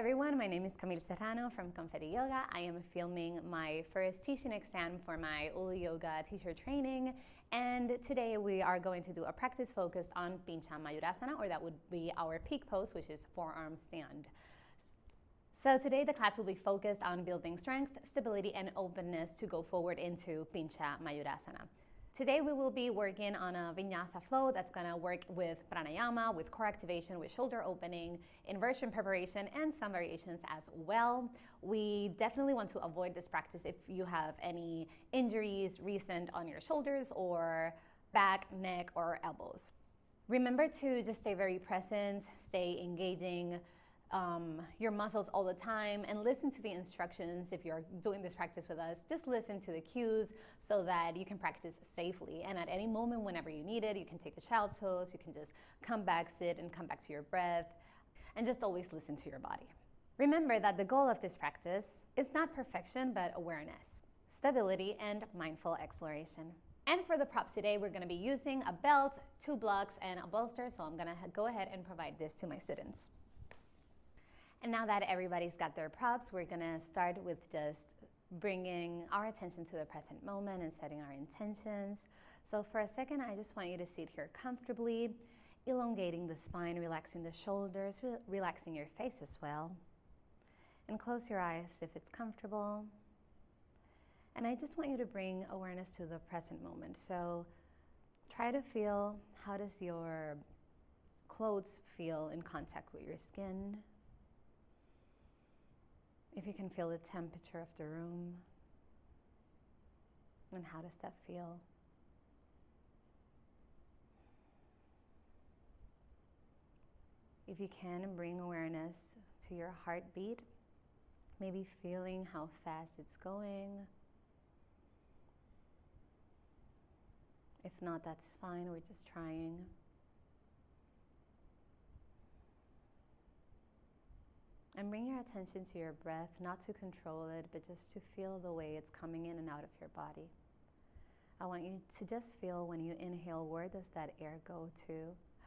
everyone, my name is Camille from Confeti Yoga. I am filming my first teaching exam for my Uli Yoga teacher training, and today we are going to do a practice focused on Pincha Mayurasana, or that would be our peak pose, which is forearm stand. So today the class will be focused on building strength, stability, and openness to go forward into Pincha Mayurasana. Today we will be working on a Vinyasa flow that's going to work with pranayama, with core activation, with shoulder opening, inversion preparation, and some variations as well. We definitely want to avoid this practice if you have any injuries recent on your shoulders or back, neck, or elbows. Remember to just stay very present, stay engaging your muscles all the time, and listen to the instructions. If you're doing this practice with us, just listen to the cues so that you can practice safely. And at any moment, whenever you need it, you can take a child's pose, you can just come back, sit, and come back to your breath, and just always listen to your body. Remember that the goal of this practice is not perfection, but awareness, stability, and mindful exploration. And for the props today, we're going to be using a belt, 2 blocks, and a bolster, so I'm going to go ahead and provide this to my students. And now that everybody's got their props, we're gonna start with just bringing our attention to the present moment and setting our intentions. So for a second, I just want you to sit here comfortably, elongating the spine, relaxing the shoulders, relaxing your face as well. And close your eyes if it's comfortable. And I just want you to bring awareness to the present moment. So try to feel, how does your clothes feel in contact with your skin? If you can feel the temperature of the room, and how does that feel? If you can, bring awareness to your heartbeat, maybe feeling how fast it's going. If not, that's fine, we're just trying. And bring your attention to your breath, not to control it, but just to feel the way it's coming in and out of your body. I want you to just feel when you inhale, where does that air go to?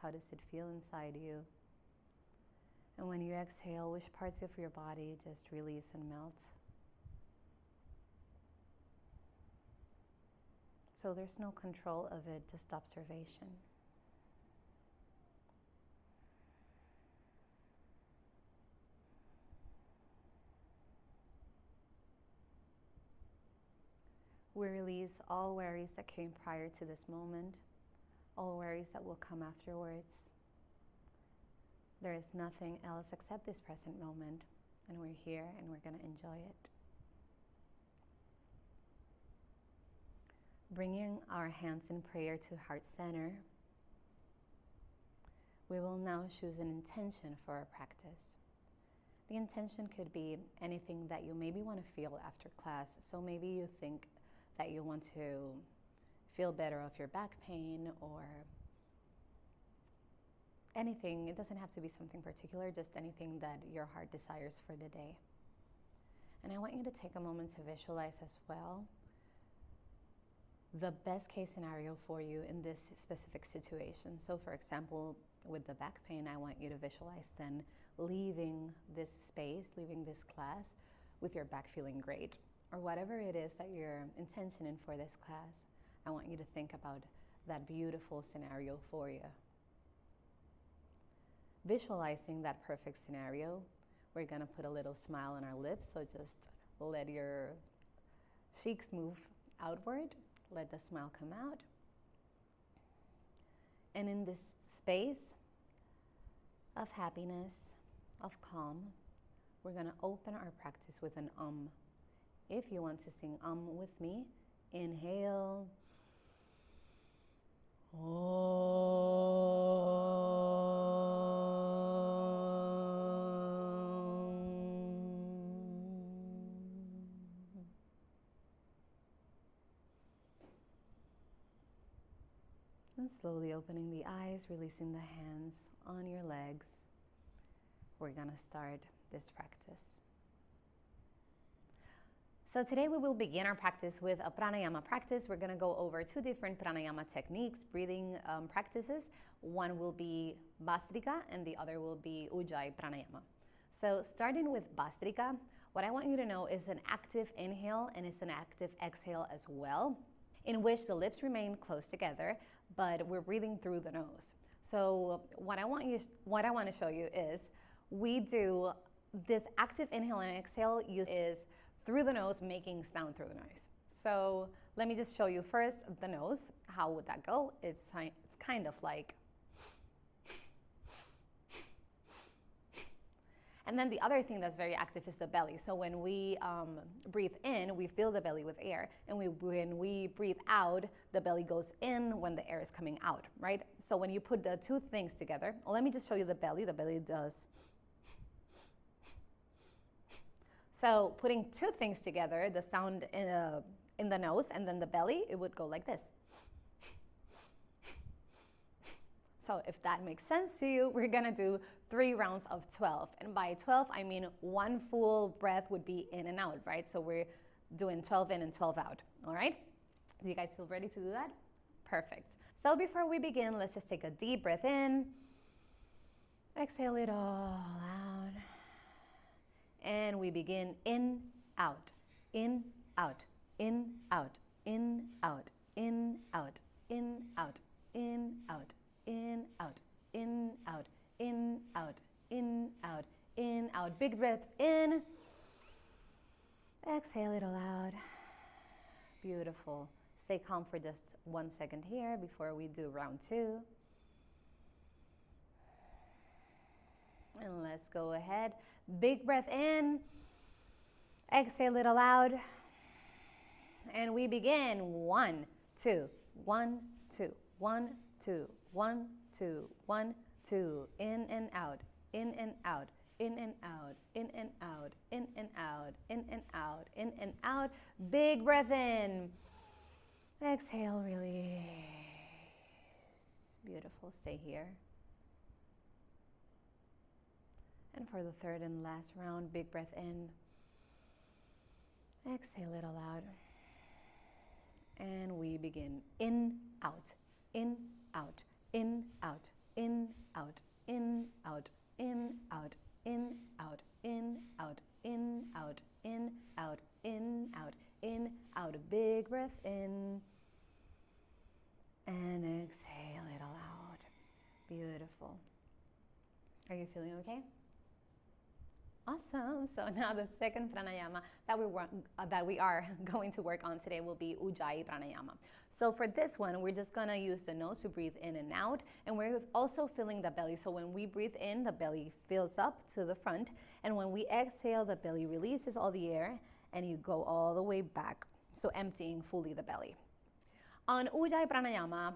How does it feel inside you? And when you exhale, which parts of your body just release and melt? So there's no control of it, just observation. We release all worries that came prior to this moment, all worries that will come afterwards. There is nothing else except this present moment, and we're here and we're going to enjoy it. Bringing our hands in prayer to heart center, we will now choose an intention for our practice. The intention could be anything that you maybe want to feel after class. So maybe you think that you want to feel better of your back pain or anything. It doesn't have to be something particular, just anything that your heart desires for the day. And I want you to take a moment to visualize as well the best case scenario for you in this specific situation. So for example, with the back pain, I want you to visualize then leaving this space, leaving this class with your back feeling great. Or whatever it is that you're intentioning for this class, I want you to think about that beautiful scenario for you. Visualizing that perfect scenario, we're gonna put a little smile on our lips, so just let your cheeks move outward, let the smile come out. And in this space of happiness, of calm, we're gonna open our practice with an If you want to sing with me, inhale. And slowly opening the eyes, releasing the hands on your legs. We're gonna start this practice. So today we will begin our practice with a pranayama practice. We're going to go over 2 different pranayama techniques, breathing practices. One will be Bhastrika and the other will be Ujjayi pranayama. So starting with Bastrika, what I want you to know is an active inhale and it's an active exhale as well, in which the lips remain close together, but we're breathing through the nose. So what I want to show you is we do this active inhale and exhale is through the nose, making sound through the nose. So let me just show you first the nose. How would that go? It's kind of like. And then the other thing that's very active is the belly. So when we breathe in, we fill the belly with air. And when we breathe out, the belly goes in when the air is coming out, right? So when you put the two things together, let me just show you the belly. The belly does. So putting two things together, the sound in the nose and then the belly, it would go like this. So if that makes sense to you, we're gonna do 3 rounds of 12. And by 12, I mean 1 full breath would be in and out, right? So we're doing 12 in and 12 out, all right? Do you guys feel ready to do that? Perfect. So before we begin, let's just take a deep breath in. Exhale it all out. And we begin in, out, in, out, in, out, in, out, in, out, in, out, in, out, in, out, in, out, in, out, in, out, in, out. Big breath in. Exhale it all out. Beautiful. Stay calm for just 1 second here before we do round 2. And let's go ahead. Big breath in. Exhale it aloud. And we begin. 1, 2, 1, 2, 1, 2, 1, 2, 1, 2. In and out, in and out, in and out, in and out, in and out, in and out, in and out. Big breath in. Exhale, release. Beautiful. Stay here. And for the third and last round, big breath in. Exhale it aloud. And we begin. In, out, in, out, in, out, in, out, in, out, in, out, in, out, in, out, in, out, in, out, in, out, in, out. A big breath in. And exhale it aloud. Beautiful. Are you feeling okay? Awesome. So now the second pranayama that we are going to work on today will be Ujjayi pranayama. So for this one, we're just going to use the nose to breathe in and out, and we're also filling the belly. So when we breathe in, the belly fills up to the front, and when we exhale, the belly releases all the air, and you go all the way back, so emptying fully the belly. On Ujjayi pranayama,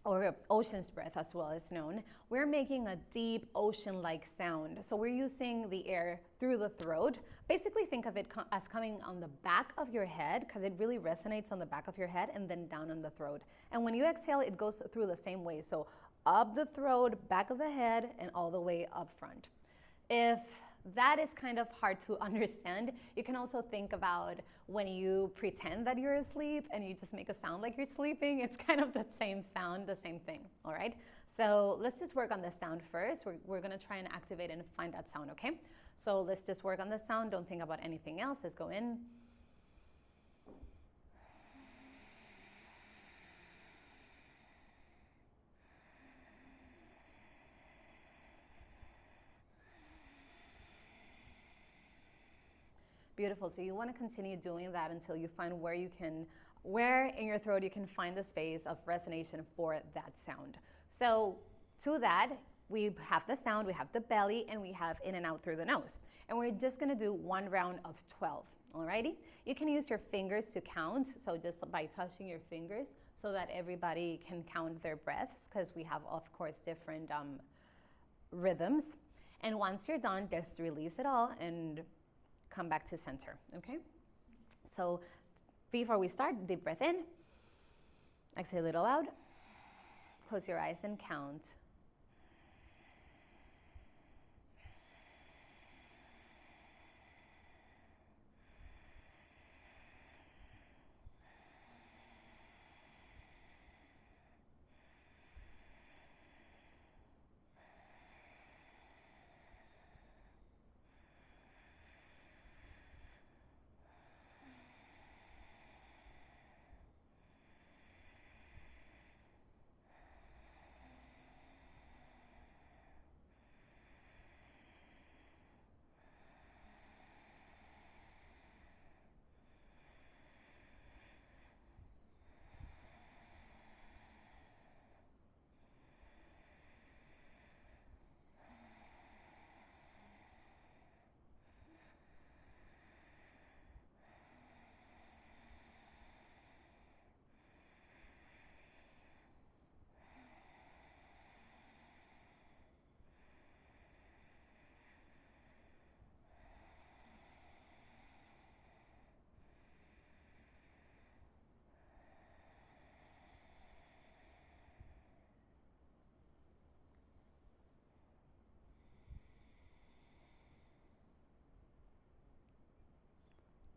or ocean's breath as well as known, we're making a deep ocean-like sound. So we're using the air through the throat. Basically think of it as coming on the back of your head, because it really resonates on the back of your head and then down on the throat. And when you exhale, it goes through the same way. So up the throat, back of the head, and all the way up front. If that is kind of hard to understand, you can also think about when you pretend that you're asleep and you just make a sound like you're sleeping. It's kind of the same sound, the same thing, all right? So let's just work on the sound first. We're gonna try and activate and find that sound, okay? So let's just work on the sound. Don't think about anything else. Let's go in. Beautiful. So you want to continue doing that until you find where in your throat you can find the space of resonation for that sound. So to that, we have the sound, we have the belly, and we have in and out through the nose. And we're just going to do 1 round of 12. Alrighty? You can use your fingers to count, so just by touching your fingers so that everybody can count their breaths, because we have, of course, different rhythms. And once you're done, just release it all and come back to center, okay? So before we start, deep breath in. Exhale it aloud. Close your eyes and count.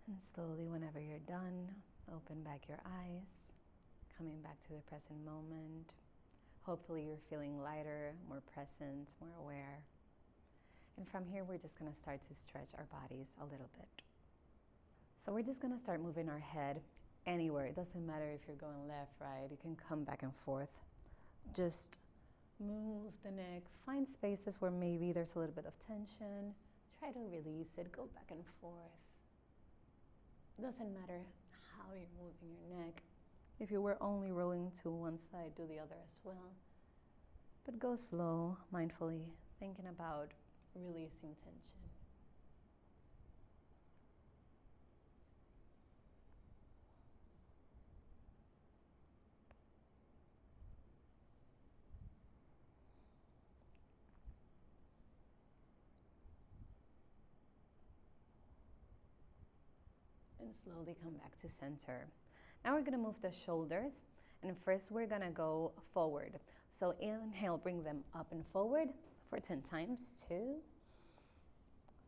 And slowly, whenever you're done, open back your eyes, coming back to the present moment. Hopefully you're feeling lighter, more present, more aware. And from here, we're just going to start to stretch our bodies a little bit. So we're just going to start moving our head anywhere. It doesn't matter if you're going left, right. You can come back and forth. Just move the neck. Find spaces where maybe there's a little bit of tension. Try to release it. Go back and forth. Doesn't matter how you're moving your neck. If you were only rolling to one side, do the other as well. But go slow, mindfully, thinking about releasing tension. And slowly come back to center. Now we're going to move the shoulders, and first we're going to go forward. So inhale, bring them up and forward for 10 times. 2,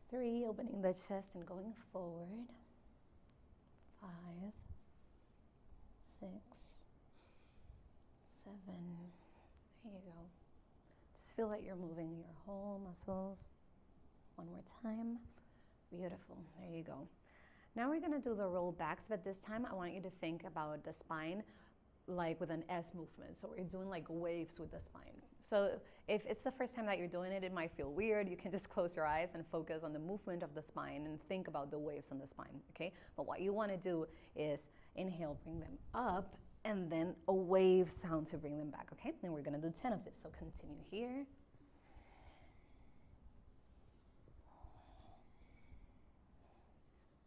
3, opening the chest and going forward. 5, 6, 7. There you go. Just feel like you're moving your whole muscles. One more time. Beautiful. There you go. Now we're going to do the roll backs, but this time I want you to think about the spine like with an S movement. So we're doing like waves with the spine. So if it's the first time that you're doing it, it might feel weird. You can just close your eyes and focus on the movement of the spine and think about the waves on the spine, okay? But what you want to do is inhale, bring them up, and then a wave sound to bring them back, okay? And we're going to do 10 of this. So continue here.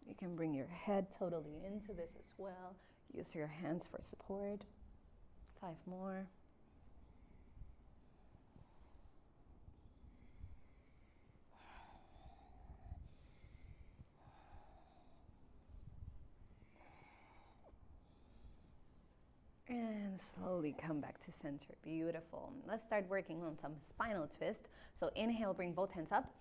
You can bring your head totally into this as well. Use your hands for support. 5 more. And slowly come back to center. Beautiful. Let's start working on some spinal twist. So inhale, bring both hands up.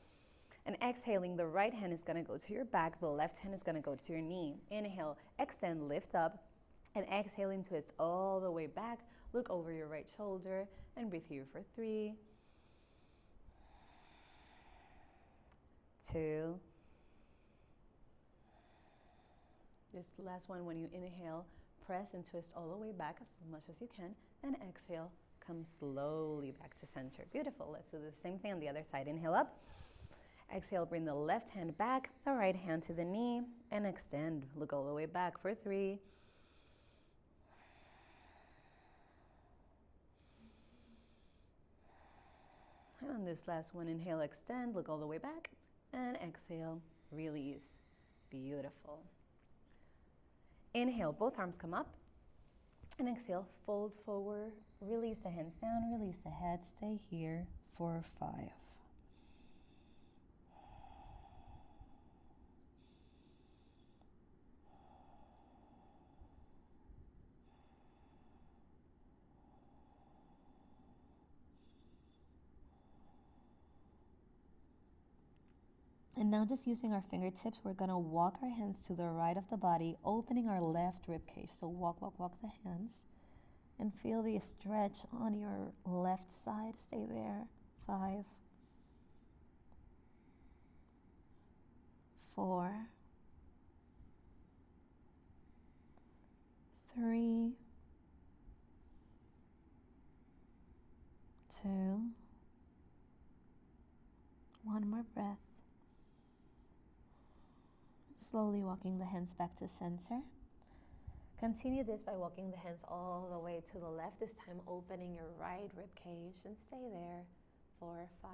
And exhaling, the right hand is going to go to your back. The left hand is going to go to your knee. Inhale, extend, lift up. And exhaling, twist all the way back. Look over your right shoulder and breathe here for 3, 2. This last one, when you inhale, press and twist all the way back as much as you can. And exhale, come slowly back to center. Beautiful. Let's do the same thing on the other side. Inhale up. Exhale, bring the left hand back, the right hand to the knee, and extend. Look all the way back for 3. And on this last one, inhale, extend, look all the way back, and exhale, release. Beautiful. Inhale, both arms come up, and exhale, fold forward, release the hands down, release the head, stay here for 5. And now just using our fingertips, we're going to walk our hands to the right of the body, opening our left rib cage. So walk the hands and feel the stretch on your left side. Stay there. 5, 4, 3, 2, 1 more breath. Slowly walking the hands back to center. Continue this by walking the hands all the way to the left, this time opening your right rib cage, and stay there for 5,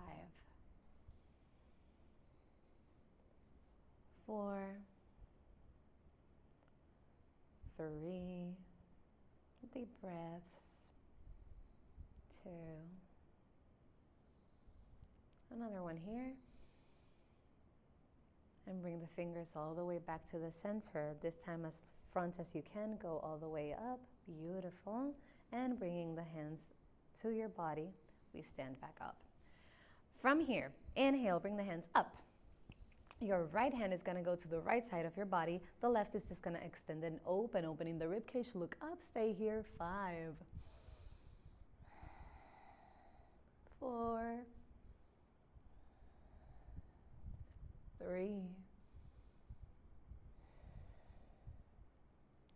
4, 3, deep breaths, 2, another one here. And bring the fingers all the way back to the center. This time as front as you can, go all the way up. Beautiful. And bringing the hands to your body, we stand back up. From here, inhale, bring the hands up. Your right hand is going to go to the right side of your body. The left is just going to extend and open, opening the rib cage. Look up, stay here. 5, 4, 3,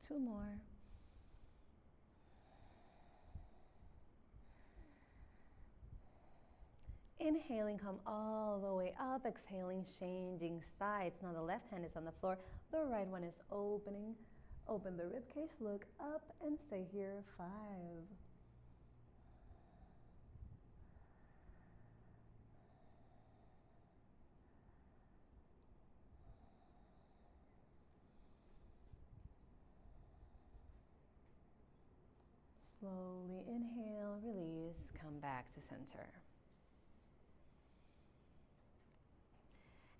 2 more. Inhaling, come all the way up. Exhaling, changing sides. Now the left hand is on the floor. The right one is opening. Open the rib cage, look up and stay here. 5. Slowly inhale, release, come back to center.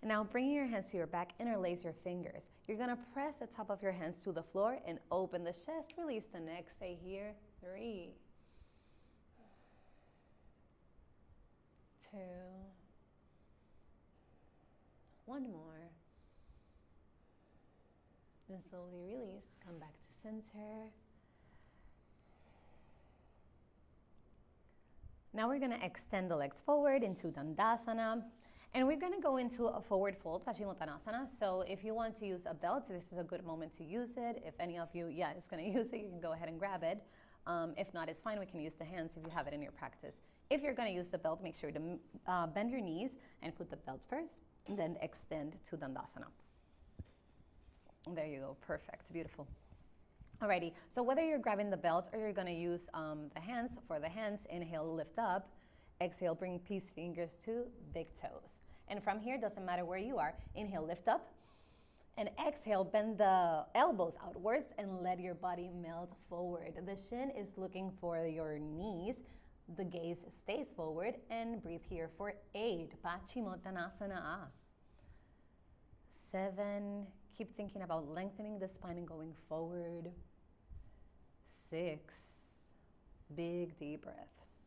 And now bringing your hands to your back, interlace your fingers. You're gonna press the top of your hands to the floor and open the chest, release the neck, stay here. 3, 2, 1 more. And slowly release, come back to center. Now we're gonna extend the legs forward into Dandasana. And we're gonna go into a forward fold, Paschimottanasana. So if you want to use a belt, this is a good moment to use it. If any of you, is gonna use it, you can go ahead and grab it. If not, it's fine, we can use the hands if you have it in your practice. If you're gonna use the belt, make sure to bend your knees and put the belt first, and then extend to Dandasana. There you go, perfect, beautiful. Alrighty, so whether you're grabbing the belt or you're gonna use the hands, for the hands, inhale, lift up. Exhale, bring peace fingers to big toes. And from here, doesn't matter where you are, inhale, lift up. And exhale, bend the elbows outwards and let your body melt forward. The shin is looking for your knees. The gaze stays forward, and breathe here for 8. Paschimottanasana. 7, keep thinking about lengthening the spine and going forward. 6, big deep breaths.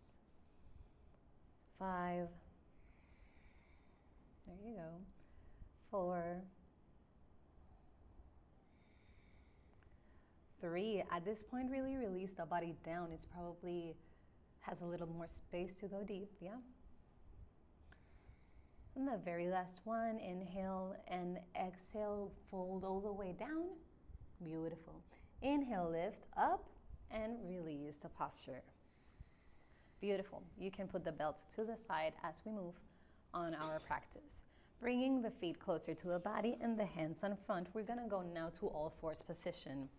5, there you go. 4, 3, at this point really release the body down. It's probably has a little more space to go deep, yeah? And the very last one, inhale and exhale, fold all the way down. Beautiful. Inhale, lift up and release the posture. Beautiful. You can put the belt to the side as we move on our practice. Bringing the feet closer to the body and the hands in front, we're gonna go now to all fours position.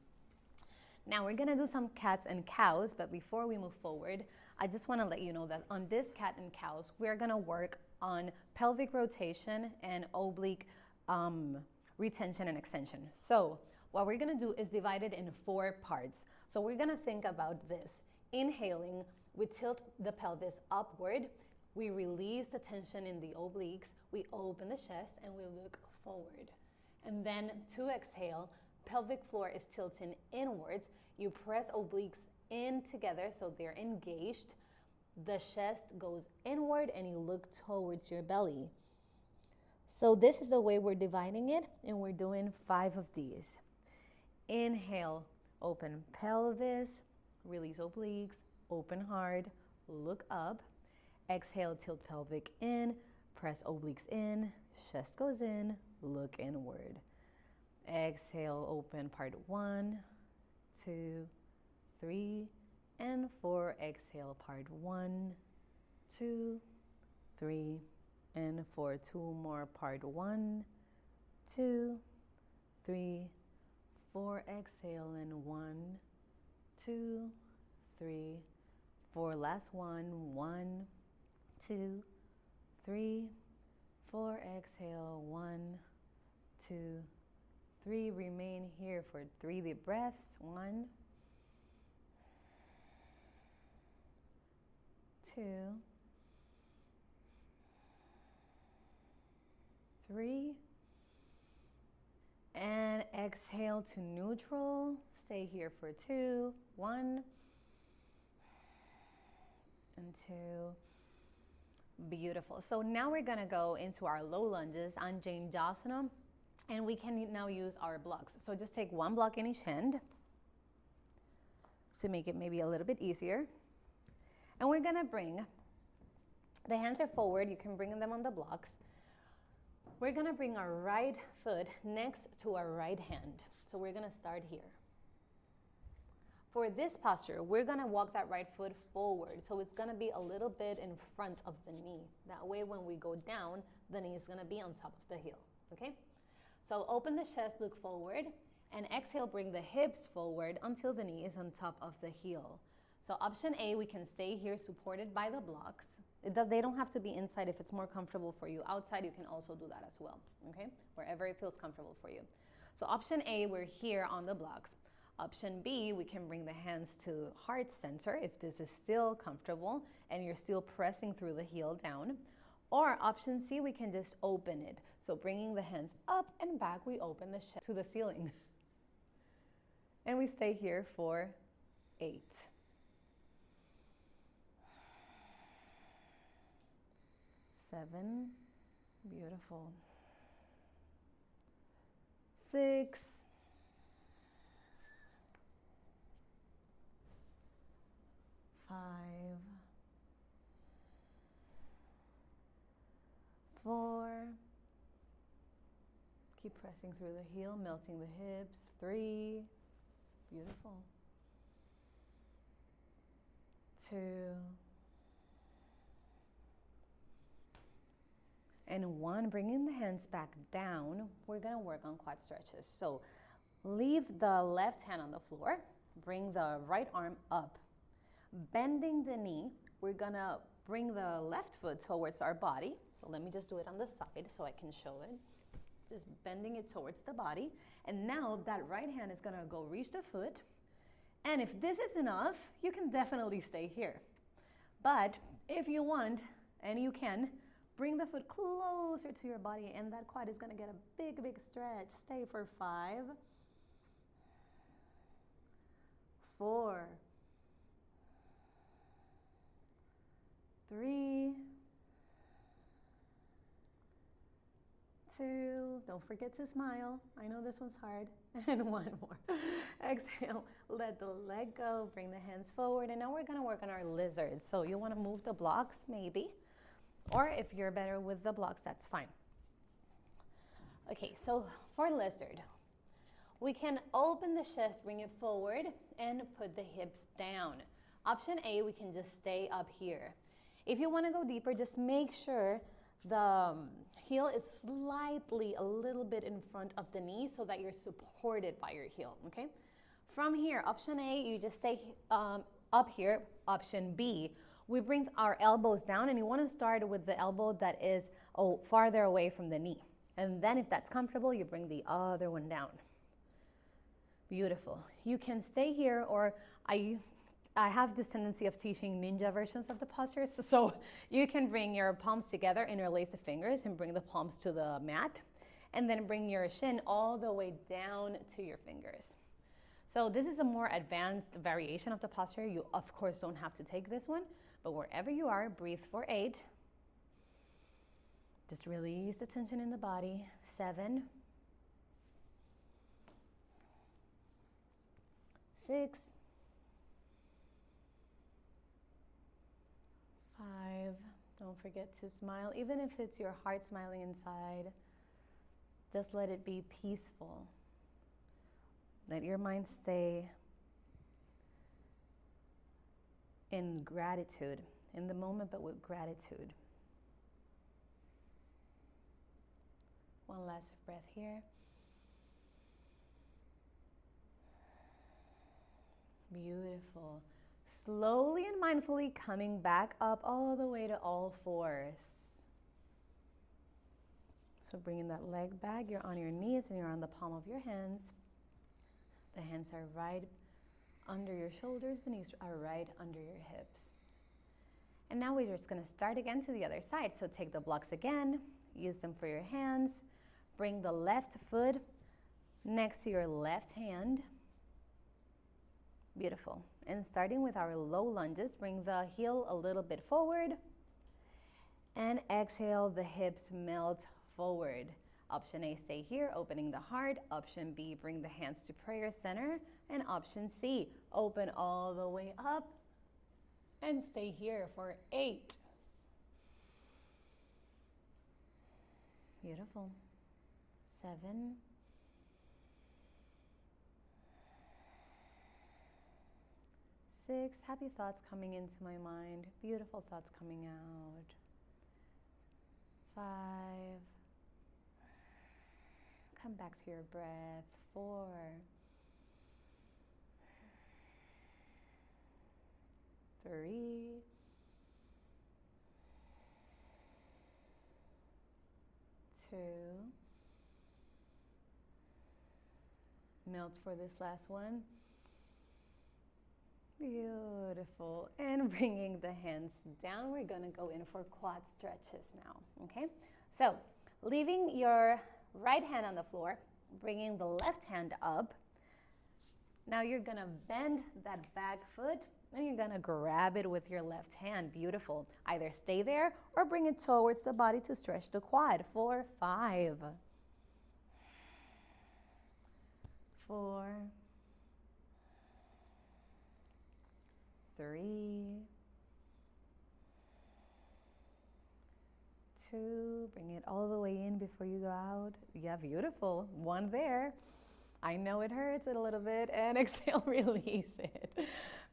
Now we're gonna do some cats and cows, but before we move forward, I just wanna let you know that on this cat and cows, we're gonna work on pelvic rotation and oblique retention and extension. So what we're gonna do is divide it in 4 parts. So we're gonna think about this. Inhaling, we tilt the pelvis upward, we release the tension in the obliques, we open the chest and we look forward. And then to exhale, pelvic floor is tilting inwards, you press obliques in together so they're engaged, the chest goes inward and you look towards your belly. So this is the way we're dividing it, and we're doing 5 of these. Inhale, open pelvis, release obliques, open hard, look up. Exhale, tilt pelvic in, press obliques in, chest goes in, look inward. Exhale, open part 1, 2, 3, and 4. Exhale, part 1, 2, 3, and 4. 2 more, part 1, 2, 3, 4. Exhale, and 1, 2, 3, 4. Last one, 1, 2, 3, 4. Exhale, 1, 2, 3. Remain here for 3 deep breaths. 1, 2, 3, and exhale to neutral. Stay here for 2, 1, and 2, Beautiful. So now we're gonna go into our low lunges on Jasana, and we can now use our blocks. So just take one block in each hand to make it maybe a little bit easier. And we're gonna bring, the hands are forward, you can bring them on the blocks. We're gonna bring our right foot next to our right hand. So we're gonna start here. For this posture, we're gonna walk that right foot forward. So it's gonna be a little bit in front of the knee. That way when we go down, the knee is gonna be on top of the heel, okay? So open the chest, look forward, and exhale, bring the hips forward until the knee is on top of the heel. So option A, we can stay here supported by the blocks. They don't have to be inside. If it's more comfortable for you outside, you can also do that as well, okay? Wherever it feels comfortable for you. So option A, we're here on the blocks. Option B, we can bring the hands to heart center if this is still comfortable and you're still pressing through the heel down. Or option C, we can just open it. So bringing the hands up and back, we open the chest to the ceiling. And we stay here for 8. 7, beautiful. 6, 5, 4, keep pressing through the heel, melting the hips. 3, beautiful. 2, and 1, bringing the hands back down. We're gonna work on quad stretches. So leave the left hand on the floor, bring the right arm up. Bending the knee, we're gonna bring the left foot towards our body. So let me just do it on the side so I can show it. Just bending it towards the body. And now that right hand is gonna go reach the foot. And if this is enough, you can definitely stay here. But if you want, and you can, bring the foot closer to your body and that quad is gonna get a big, big stretch. Stay for 5, 4, 3, 2, don't forget to smile. I know this one's hard. And 1 more. Exhale, let the leg go, bring the hands forward. And now we're gonna work on our lizards. So you wanna move the blocks maybe, or if you're better with the blocks, that's fine. Okay, so for lizard, we can open the chest, bring it forward, and put the hips down. Option A, we can just stay up here. If you want to go deeper, just make sure the heel is slightly a little bit in front of the knee so that you're supported by your heel, okay? From here, option A, you just stay up here. Option B, we bring our elbows down, and you want to start with the elbow that is farther away from the knee. And then if that's comfortable, you bring the other one down. Beautiful. You can stay here, or I have this tendency of teaching ninja versions of the postures. So you can bring your palms together, interlace the fingers, and bring the palms to the mat. And then bring your shin all the way down to your fingers. So this is a more advanced variation of the posture. You, of course, don't have to take this one, but wherever you are, breathe for 8. Just release the tension in the body. 7, 6, 5, don't forget to smile, even if it's your heart smiling inside. Just let it be peaceful. Let your mind stay in gratitude, in the moment, but with gratitude. One last breath here. Beautiful. Slowly and mindfully coming back up all the way to all 4s. So bringing that leg back, you're on your knees and you're on the palm of your hands. The hands are right under your shoulders, the knees are right under your hips. And now we're just gonna start again to the other side. So take the blocks again, use them for your hands. Bring the left foot next to your left hand. Beautiful. And starting with our low lunges, bring the heel a little bit forward. And exhale, the hips melt forward. Option A, stay here, opening the heart. Option B, bring the hands to prayer center. And option C, open all the way up and stay here for 8. Beautiful. 7. 6, happy thoughts coming into my mind, beautiful thoughts coming out. 5, come back to your breath. 4, 3, 2, melt for this last one. Beautiful. And bringing the hands down, we're going to go in for quad stretches now. Okay? So, leaving your right hand on the floor, bringing the left hand up. Now you're going to bend that back foot and you're going to grab it with your left hand. Beautiful. Either stay there or bring it towards the body to stretch the quad. 4, 5, 4, 3, 2, bring it all the way in before you go out. Yeah, beautiful. 1 there. I know it hurts a little bit, and exhale, release it.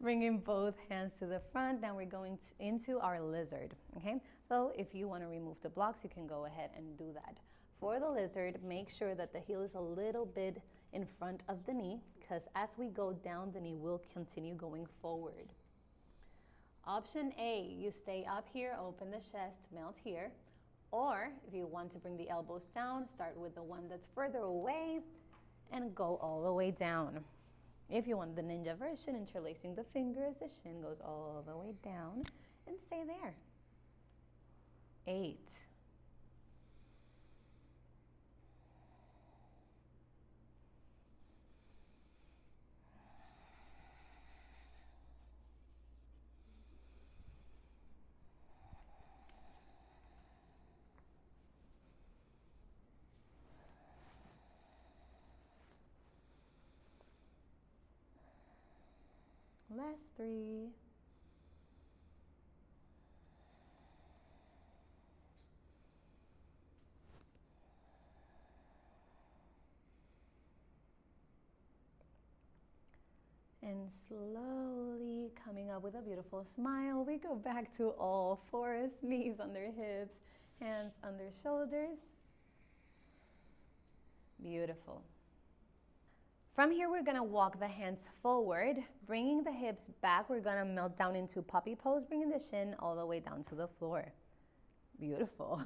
Bringing both hands to the front. Now we're going into our lizard, okay? So if you want to remove the blocks, you can go ahead and do that. For the lizard, make sure that the heel is a little bit in front of the knee, because as we go down, the knee will continue going forward. Option A, you stay up here, open the chest, melt here. Or if you want to bring the elbows down, start with the one that's further away and go all the way down. If you want the ninja version, interlacing the fingers, the shin goes all the way down and stay there. 8. 3. And slowly coming up with a beautiful smile, we go back to all fours, knees under hips, hands under shoulders. Beautiful. From here, we're gonna walk the hands forward, bringing the hips back. We're gonna melt down into puppy pose, bringing the shin all the way down to the floor. Beautiful.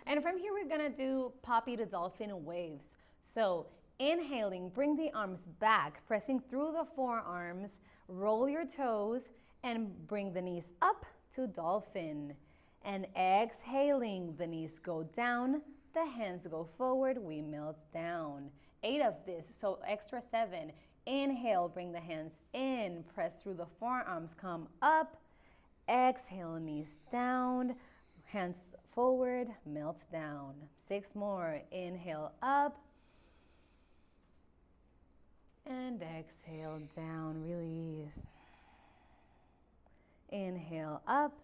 And from here, we're gonna do poppy to dolphin waves. So inhaling, bring the arms back, pressing through the forearms, roll your toes, and bring the knees up to dolphin. And exhaling, the knees go down, the hands go forward, we melt down. 8 of this, so extra 7. Inhale, bring the hands in, press through the forearms, come up. Exhale, knees down, hands forward, melt down. 6 more. Inhale, up. And exhale, down, release. Inhale, up.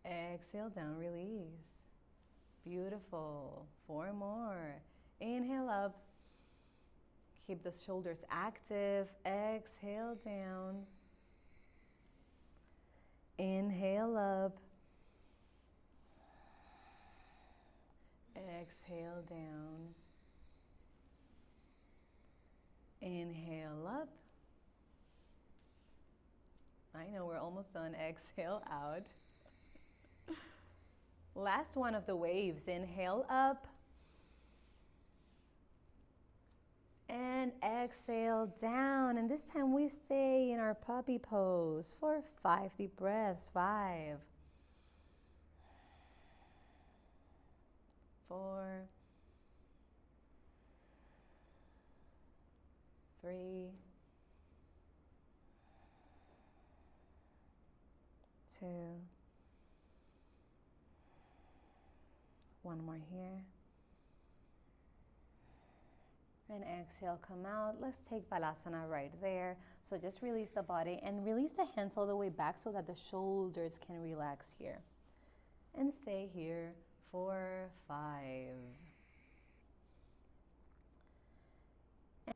Exhale, down, release. Beautiful. 4 more. Inhale up. Keep the shoulders active. Exhale down. Inhale up. Exhale down. Inhale up. I know we're almost done. Exhale out. Last one of the waves. Inhale up. And exhale down. And this time we stay in our puppy pose for 5 deep breaths. 5, 4, 3, 2. One more here. And exhale, come out. Let's take Balasana right there. So just release the body and release the hands all the way back so that the shoulders can relax here. And stay here for 5.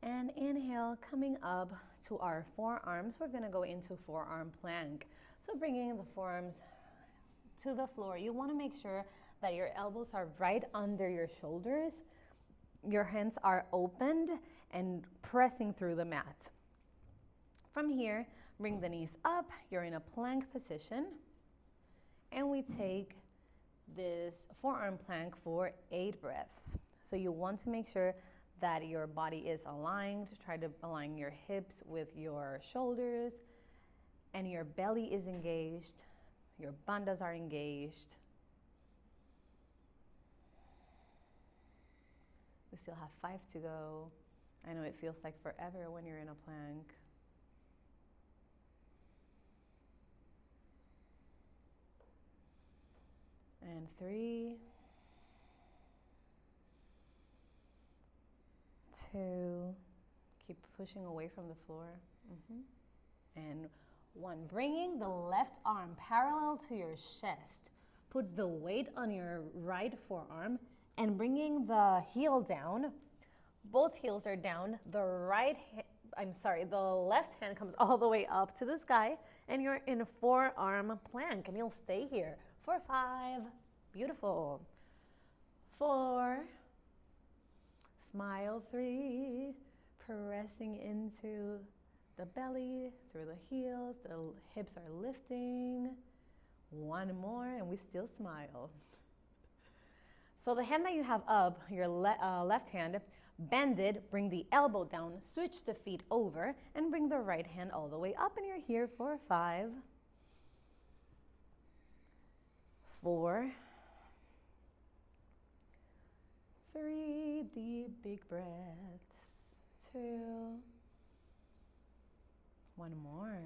And inhale, coming up to our forearms. We're going to go into forearm plank. So bringing the forearms to the floor. You want to make sure that your elbows are right under your shoulders. Your hands are opened and pressing through the mat. From here, bring the knees up. You're in a plank position. And we take this forearm plank for 8 breaths. So you want to make sure that your body is aligned. Try to align your hips with your shoulders and your belly is engaged. Your bandhas are engaged. We still have 5 to go. I know it feels like forever when you're in a plank. And 3, 2, keep pushing away from the floor. And 1, bringing the left arm parallel to your chest. Put the weight on your right forearm and bringing the heel down. Both heels are down. The left hand comes all the way up to the sky and you're in a forearm plank and you'll stay here for 5. Beautiful. 4. Smile. 3. Pressing into the belly, through the heels. The hips are lifting. 1 more and we still smile. So the hand that you have up, your left hand, bend it, bring the elbow down, switch the feet over, and bring the right hand all the way up. And you're here for 5. 4. 3, deep, big breaths. 2. 1 more.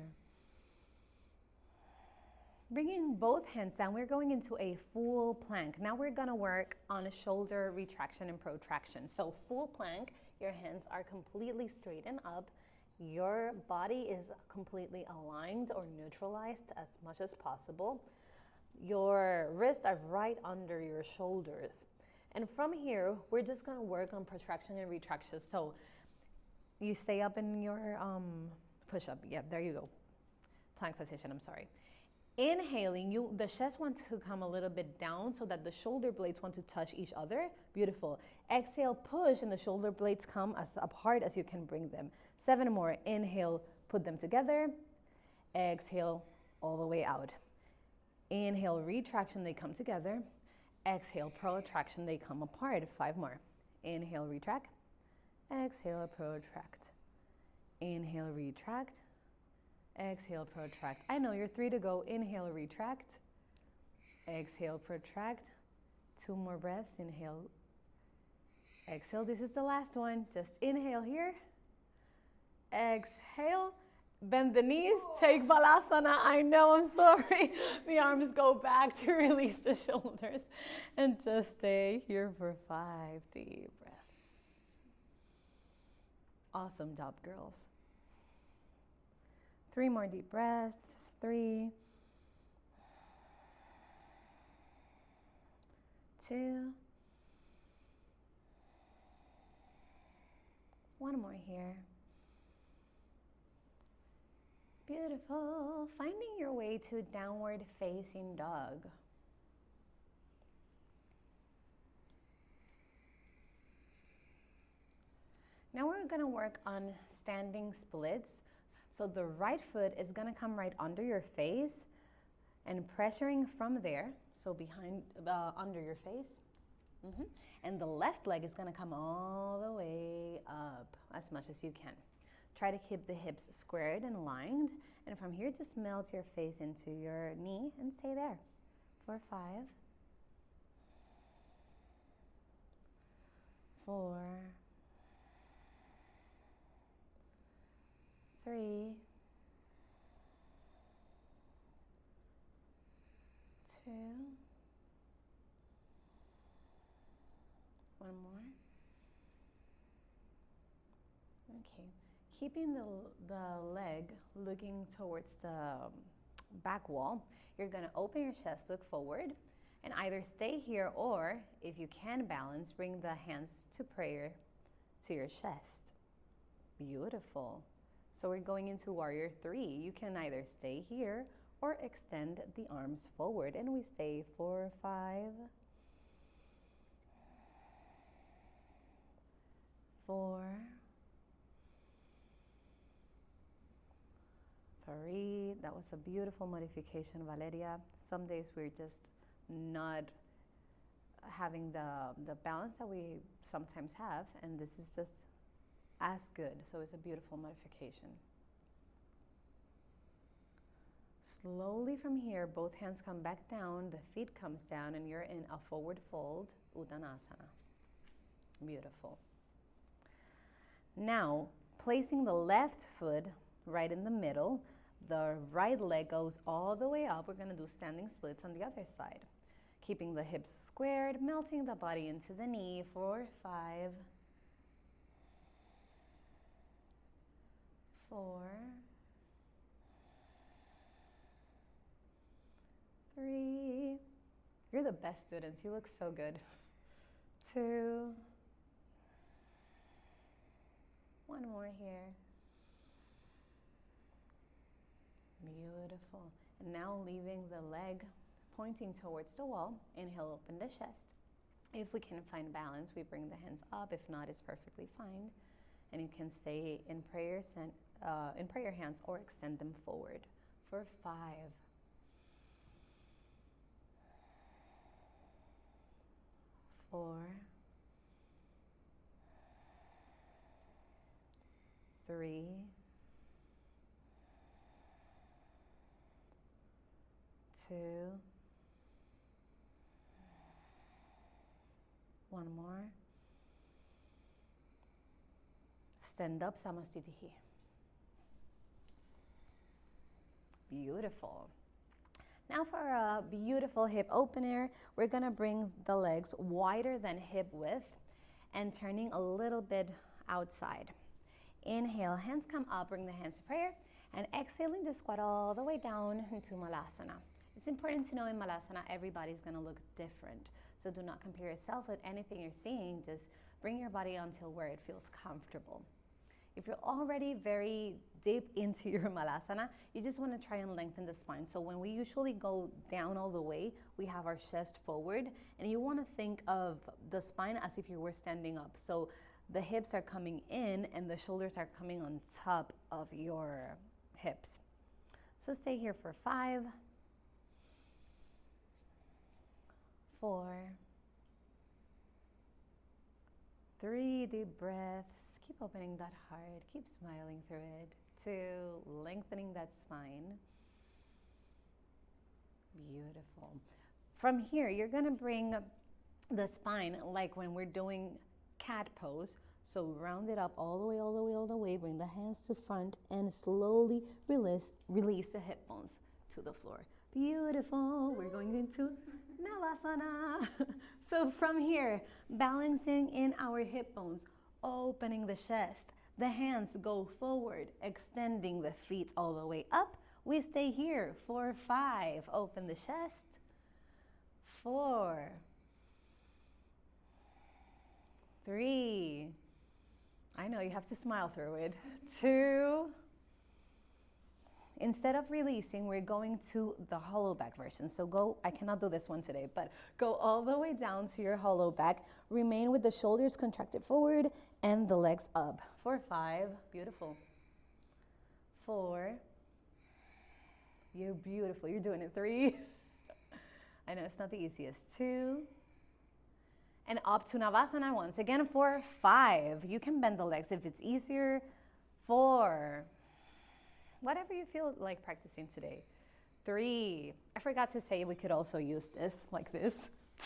Bringing both hands down, we're going into a full plank. Now we're gonna work on a shoulder retraction and protraction. So full plank, your hands are completely straight and up. Your body is completely aligned or neutralized as much as possible. Your wrists are right under your shoulders. And from here, we're just gonna work on protraction and retraction. So you stay up in your push-up. Yeah, there you go. Plank position, I'm sorry. Inhaling, the chest wants to come a little bit down so that the shoulder blades want to touch each other. Beautiful. Exhale, push, and the shoulder blades come as apart as you can bring them. 7 more. Inhale, put them together. Exhale, all the way out. Inhale, retraction, they come together. Exhale, protraction, they come apart. 5 more. Inhale, retract. Exhale, protract. Inhale, retract. Exhale, protract. I know you're 3 to go. Inhale, retract. Exhale, protract. 2 more breaths. Inhale. Exhale. This is the last one. Just inhale here. Exhale. Bend the knees. Take Balasana. I know, I'm sorry. The arms go back to release the shoulders. And just stay here for 5 deep breaths. Awesome job, girls. 3 more deep breaths. 3, 2, 1 more here. Beautiful. Finding your way to downward facing dog. Now we're going to work on standing splits. So the right foot is going to come right under your face and pressuring from there. So behind, under your face. And the left leg is going to come all the way up as much as you can. Try to keep the hips squared and lined. And from here, just melt your face into your knee and stay there for 5, 4, 3, 2. One more. Okay. Keeping the leg looking towards the back wall, you're going to open your chest, look forward, and either stay here or, if you can balance, bring the hands to prayer to your chest. Beautiful. So we're going into Warrior 3. You can either stay here or extend the arms forward, and we stay 4, 5, 4, 3. That was a beautiful modification, Valeria. Some days we're just not having the balance that we sometimes have, and this is just as good. So it's a beautiful modification. Slowly from here, both hands come back down, the feet comes down, and you're in a forward fold, Uttanasana. Beautiful. Now, placing the left foot right in the middle, the right leg goes all the way up. We're going to do standing splits on the other side. Keeping the hips squared, melting the body into the knee. 4, 5, 4, 3. You're the best students. You look so good. 2. One more here. Beautiful. And now leaving the leg pointing towards the wall. Inhale, open the chest. If we can find balance, we bring the hands up. If not, it's perfectly fine. And you can stay in prayer hands or extend them forward for 5, 4, 3, 2. One more. Stand up, Samastitihi. Beautiful. Now for a beautiful hip opener, we're gonna bring the legs wider than hip width and turning a little bit outside. Inhale, hands come up, bring the hands to prayer, and exhaling, just squat all the way down into Malasana. It's important to know in Malasana, everybody's gonna look different. So do not compare yourself with anything you're seeing, just bring your body until where it feels comfortable. If you're already very deep into your Malasana, you just wanna try and lengthen the spine. So when we usually go down all the way, we have our chest forward, and you wanna think of the spine as if you were standing up. So the hips are coming in and the shoulders are coming on top of your hips. So stay here for 5, 4, 3 deep breaths. Keep opening that heart. Keep smiling through it. 2, lengthening that spine. Beautiful. From here, you're going to bring the spine like when we're doing cat pose. So round it up all the way, all the way, all the way. Bring the hands to front and slowly release the hip bones to the floor. Beautiful. We're going into Navasana. So from here, balancing in our hip bones, opening the chest. The hands go forward, extending the feet all the way up. We stay here for 5. Open the chest. 4, 3. I know you have to smile through it. 2. Instead of releasing, we're going to the hollow back version. So go, I cannot do this one today, but go all the way down to your hollow back. Remain with the shoulders contracted forward and the legs up. For 5, beautiful. 4, you're beautiful, you're doing it. 3, I know it's not the easiest. 2, and up to Navasana once again for 5. You can bend the legs if it's easier. 4, whatever you feel like practicing today. 3, I forgot to say we could also use this like this.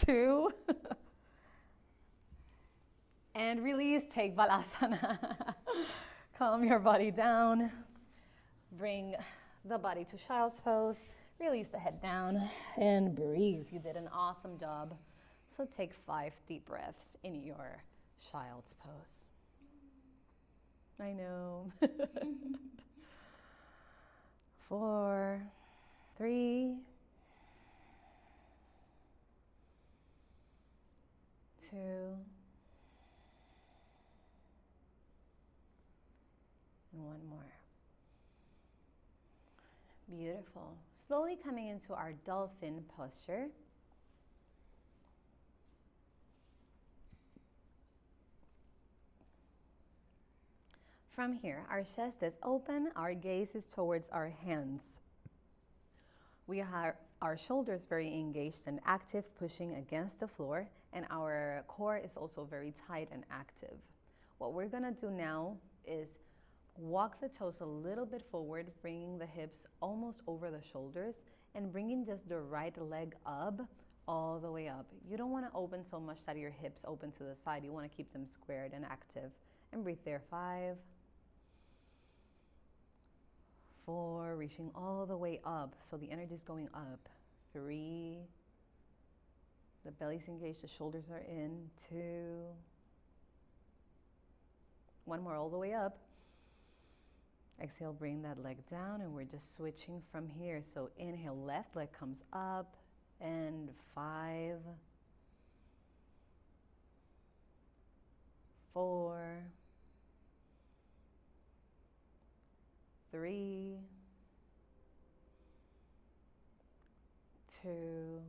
2, and release, take Balasana. Calm your body down. Bring the body to child's pose. Release the head down and breathe. You did an awesome job. So take 5 deep breaths in your child's pose. I know. 4, 3, 2, and 1 more. Beautiful. Slowly coming into our dolphin posture. From here, our chest is open, our gaze is towards our hands. We have our shoulders very engaged and active, pushing against the floor, and our core is also very tight and active. What we're gonna do now is walk the toes a little bit forward, bringing the hips almost over the shoulders, and bringing just the right leg up, all the way up. You don't wanna open so much that your hips open to the side. You wanna keep them squared and active. And breathe there, 5, 4, reaching all the way up, so the energy is going up. 3, the belly's engaged, the shoulders are in. 2, 1 more, all the way up. Exhale, bring that leg down, and we're just switching from here. So inhale, left leg comes up, and 5, 4, 3, 2,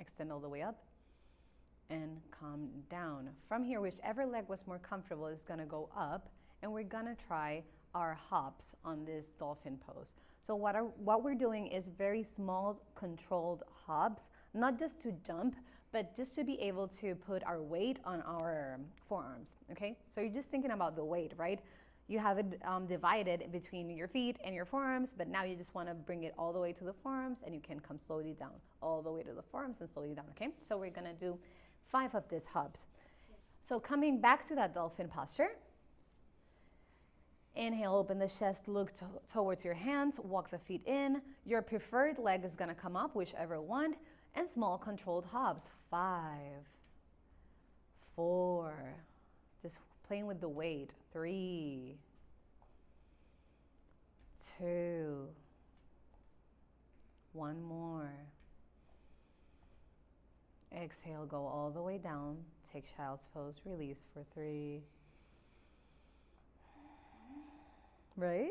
extend all the way up, and come down. From here, whichever leg was more comfortable is gonna go up, and we're gonna try our hops on this dolphin pose. So what we're doing is very small, controlled hops, not just to jump, but just to be able to put our weight on our forearms, okay? So you're just thinking about the weight, right? You have it divided between your feet and your forearms, but now you just wanna bring it all the way to the forearms, and you can come slowly down, all the way to the forearms and slowly down, okay? So we're gonna do 5 of these hops. So coming back to that dolphin posture, inhale, open the chest, look towards your hands, walk the feet in. Your preferred leg is gonna come up, whichever one, and small controlled hops. 5, 4, just playing with the weight. 3, 2, 1 more. Exhale, go all the way down. Take child's pose, release for 3. Right?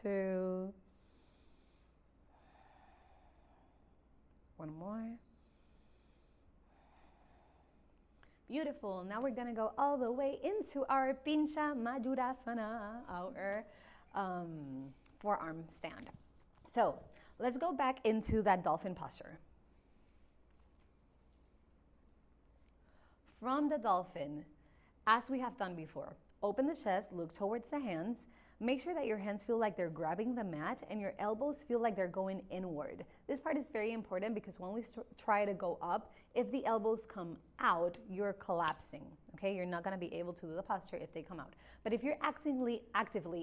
2. 1 more. Beautiful. Now we're gonna go all the way into our Pincha Mayurasana, our forearm stand. So let's go back into that dolphin posture. From the dolphin, as we have done before, open the chest, look towards the hands. Make sure that your hands feel like they're grabbing the mat and your elbows feel like they're going inward. This part is very important because when we try to go up, if the elbows come out, you're collapsing, okay? You're not gonna be able to do the posture if they come out. But if you're actively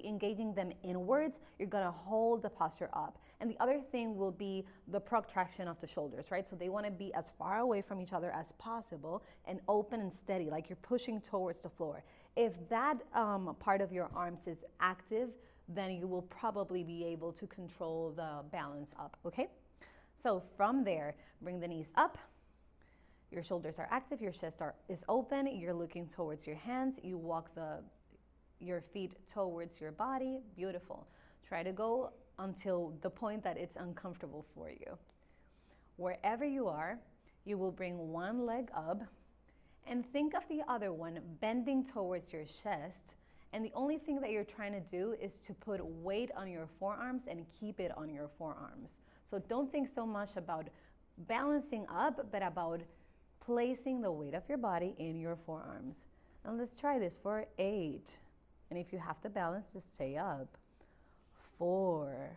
engaging them inwards, you're gonna hold the posture up. And the other thing will be the protraction of the shoulders, right? So they wanna be as far away from each other as possible and open and steady, like you're pushing towards the floor. If that part of your arms is active, then you will probably be able to control the balance up, okay? So from there, bring the knees up. Your shoulders are active, your chest is open, you're looking towards your hands, you walk your feet towards your body, beautiful. Try to go until the point that it's uncomfortable for you. Wherever you are, you will bring one leg up, and think of the other one bending towards your chest. And the only thing that you're trying to do is to put weight on your forearms and keep it on your forearms. So don't think so much about balancing up, but about placing the weight of your body in your forearms. And let's try this for 8. And if you have to balance, just stay up. 4.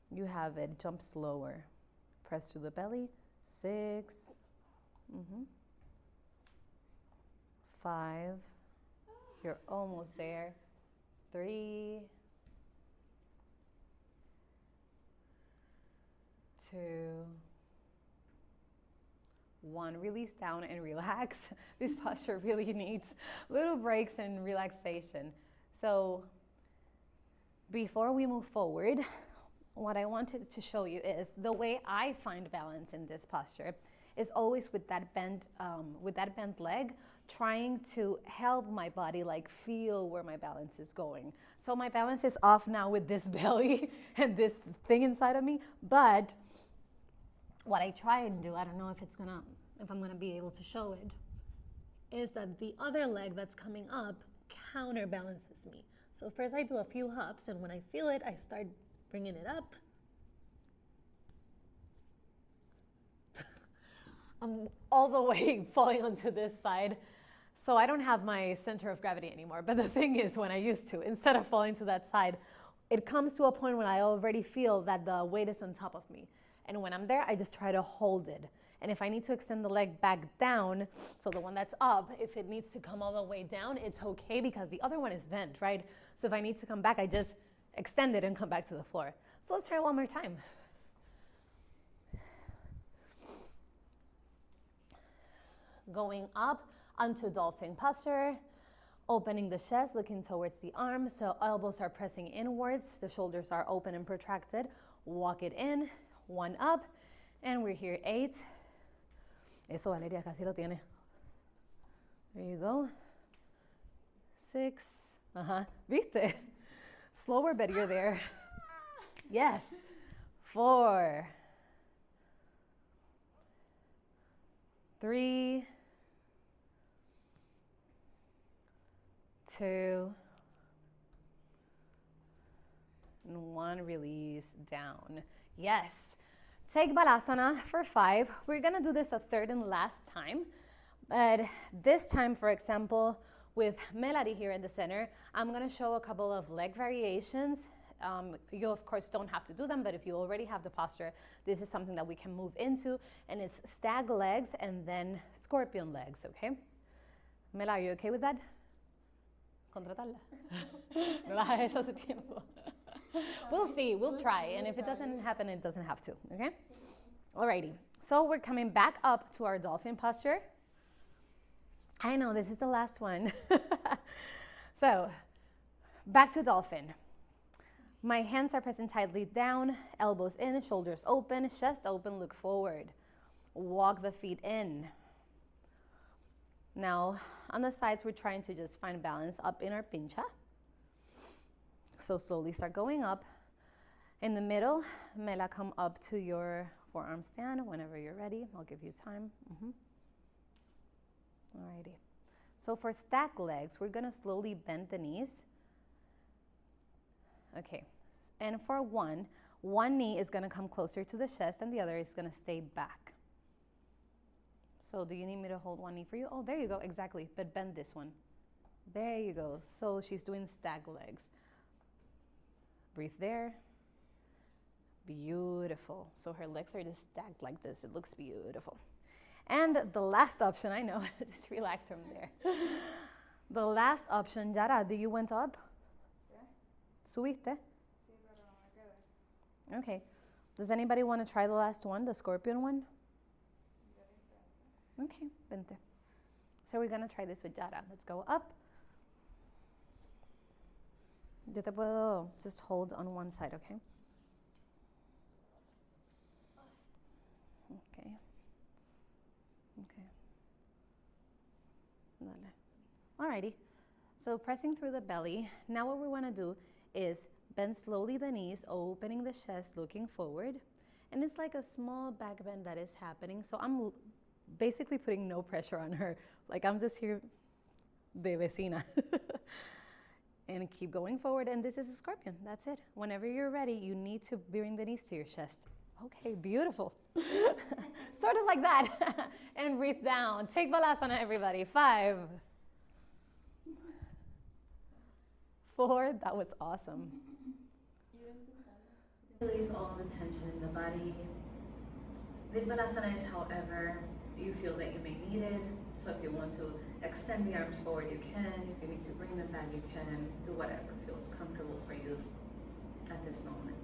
You have it, jump slower. Press to the belly. 6. 5, you're almost there. 3, 2, 1. Release down and relax. This posture really needs little breaks and relaxation. So before we move forward, what I wanted to show you is the way I find balance in this posture is always with that bent leg, trying to help my body like feel where my balance is going. So my balance is off now with this belly and this thing inside of me, but what I try and do, I don't know if I'm gonna be able to show it, is that the other leg that's coming up counterbalances me. So first I do a few hops, and when I feel it, I start bringing it up. I'm all the way falling onto this side. So I don't have my center of gravity anymore. But the thing is, when I used to, instead of falling to that side, it comes to a point when I already feel that the weight is on top of me. And when I'm there, I just try to hold it. And if I need to extend the leg back down, so the one that's up, if it needs to come all the way down, it's okay because the other one is bent, right? So if I need to come back, I just extend it and come back to the floor. So let's try it one more time. Going up onto dolphin posture, opening the chest, looking towards the arms, so elbows are pressing inwards, the shoulders are open and protracted. Walk it in, 1 up, and we're here, 8. Eso, Valeria, casi lo tiene. There you go. 6, ¿viste? Slower, but you're there. Yes. 4, 3, 2, and 1. Release down. Yes. Take Balasana for 5. We're gonna do this a third and last time. But this time, for example, with Melody here in the center, I'm gonna show a couple of leg variations. You of course don't have to do them, but if you already have the posture, this is something that we can move into, and it's stag legs and then scorpion legs, okay? Mela, are you okay with that? Contratarla. No la has hecho hace tiempo. We'll see, we'll try, and if it doesn't happen, it doesn't have to, okay? Alrighty, so we're coming back up to our dolphin posture. I know, this is the last one. So, back to dolphin. My hands are pressing tightly down, elbows in, shoulders open, chest open, look forward. Walk the feet in. Now, on the sides, we're trying to just find balance up in our pincha. So slowly start going up. In the middle, Mela, come up to your forearm stand whenever you're ready. I'll give you time. Alrighty. So for stack legs, we're gonna slowly bend the knees. Okay, and for one knee is gonna come closer to the chest and the other is gonna stay back. So do you need me to hold one knee for you? Oh, there you go, exactly, but bend this one. There you go. So she's doing stack legs. Breathe there. Beautiful. So her legs are just stacked like this. It looks beautiful. And the last option, I know, just relax from there. The last option, Yara, do you went up? Yeah. ¿Subiste? Sí, pero no me quedé. Okay. Does anybody want to try the last one, the scorpion one? Okay, vente. So we're going to try this with Yara. Let's go up. Yo te puedo just hold on one side, okay? Okay. Okay. Dale. Alrighty. So pressing through the belly. Now what we want to do is bend slowly the knees, opening the chest, looking forward. And it's like a small back bend that is happening. So I'm basically putting no pressure on her. Like I'm just here de vecina. And keep going forward, and this is a scorpion. That's it. Whenever you're ready, you need to bring the knees to your chest. Okay, beautiful. Sort of like that. And breathe down. Take Balasana, everybody. 5, 4, that was awesome. Release all the tension in the body. This Balasana is however you feel that you may need it. So if you want to extend the arms forward, you can. If you need to bring them back, you can. Do whatever feels comfortable for you at this moment.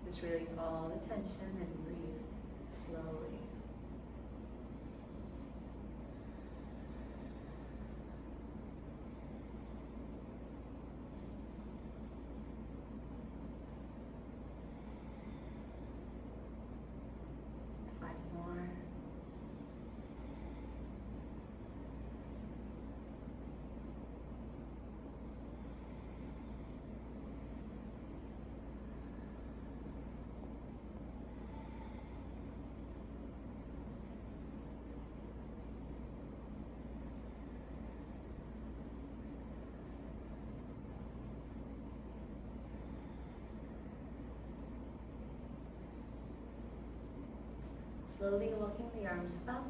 Just release all the tension and breathe slowly. Slowly walking the arms up.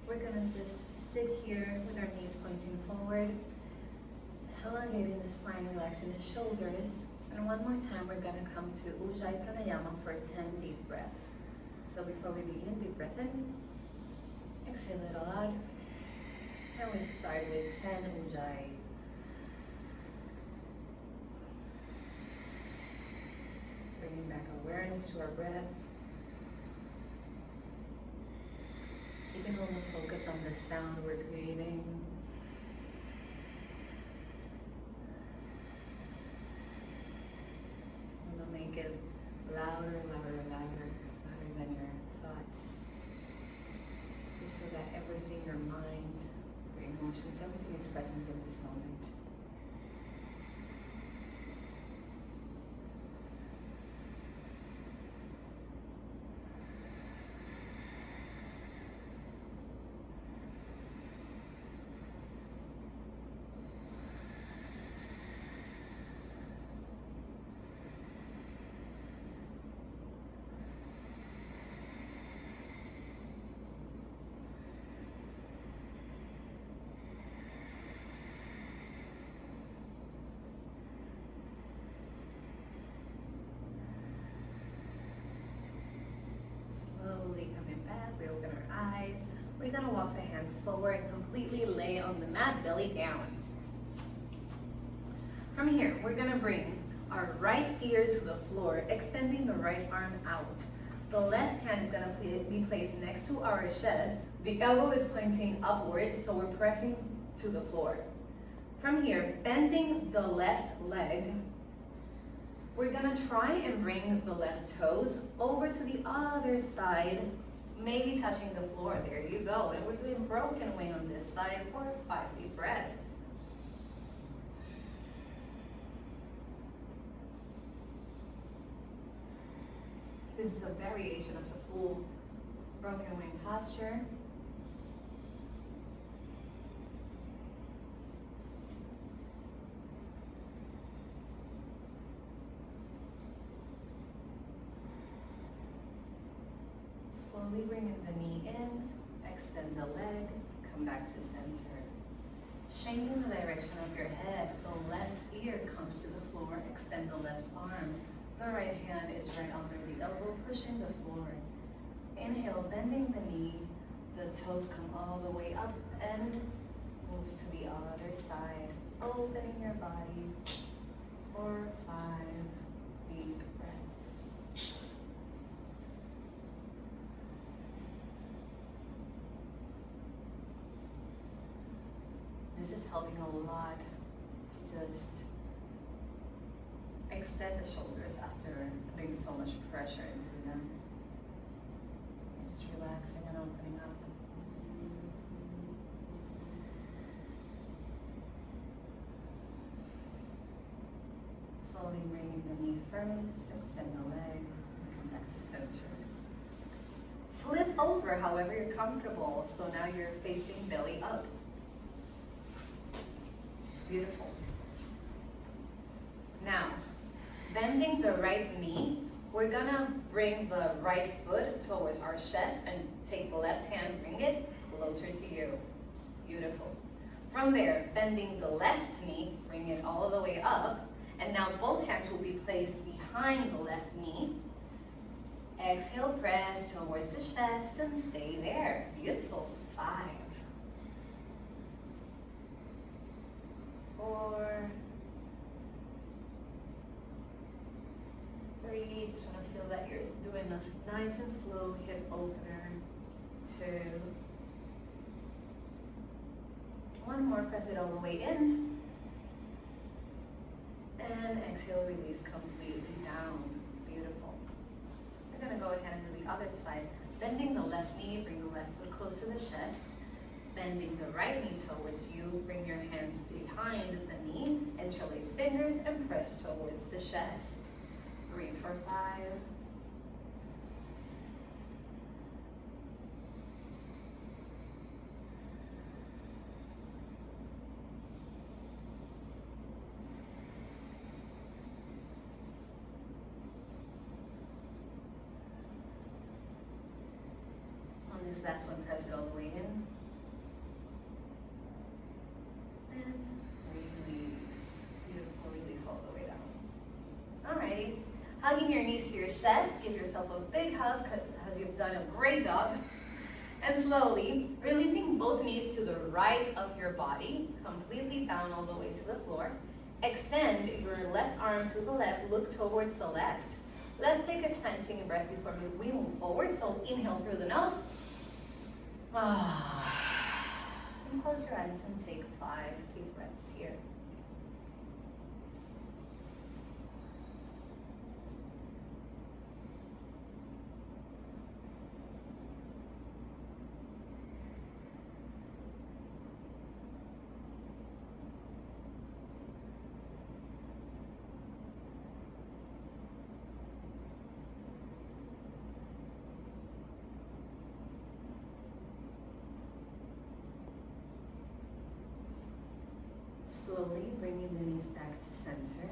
We're gonna just sit here with our knees pointing forward, elongating the spine, relaxing the shoulders. And one more time, we're gonna come to Ujjayi Pranayama for 10 deep breaths. So before we begin, deep breath in, exhale a little out, and we start with 10 Ujjayi. Bringing back awareness to our breath. Keeping all the focus on the sound we're creating. I'm gonna make it louder, louder, louder, louder than your thoughts. Just so that everything, your mind, your emotions, everything is present in this moment. Slowly coming back, we open our eyes. We're gonna walk the hands forward and completely lay on the mat, belly down. From here, we're gonna bring our right ear to the floor, extending the right arm out. The left hand is gonna be placed next to our chest. The elbow is pointing upwards, so we're pressing to the floor. From here, bending the left leg, we're gonna try and bring the left toes over to the other side, maybe touching the floor. There you go. And we're doing broken wing on this side for 5 deep breaths. This is a variation of the full broken wing posture. Slowly bringing the knee in, extend the leg, come back to center. Changing the direction of your head, the left ear comes to the floor, extend the left arm. The right hand is right under the elbow, pushing the floor. Inhale, bending the knee, the toes come all the way up and move to the other side. Opening your body for 5 deep breaths. This is helping a lot to just extend the shoulders after putting so much pressure into them. Just relaxing and opening up. Slowly bringing the knee first, extend the leg, come back to center. Flip over however you're comfortable. So now you're facing belly up. Beautiful. Now, bending the right knee, we're gonna bring the right foot towards our chest and take the left hand, bring it closer to you. Beautiful. From there, bending the left knee, bring it all the way up, and now both hands will be placed behind the left knee. Exhale, press towards the chest and stay there. Beautiful. 5, 4, 3. Just want to feel that you're doing a nice and slow hip opener. 2. One more, press it all the way in. And exhale, release completely down. Beautiful. We're going to go ahead and do the other side. Bending the left knee, bring the left foot close to the chest. Bending the right knee towards you, bring your hands behind the knee, interlace fingers and press towards the chest. Breathe for 5. On this last one, press it all the way in. And release. Beautiful, release all the way down. Alrighty. Hugging your knees to your chest. Give yourself a big hug because you've done a great job. And slowly, releasing both knees to the right of your body, completely down all the way to the floor. Extend your left arm to the left, look towards the left. Let's take a cleansing breath before we move forward. So inhale through the nose. And close your eyes and take 5 deep breaths here. Slowly bringing the knees back to center.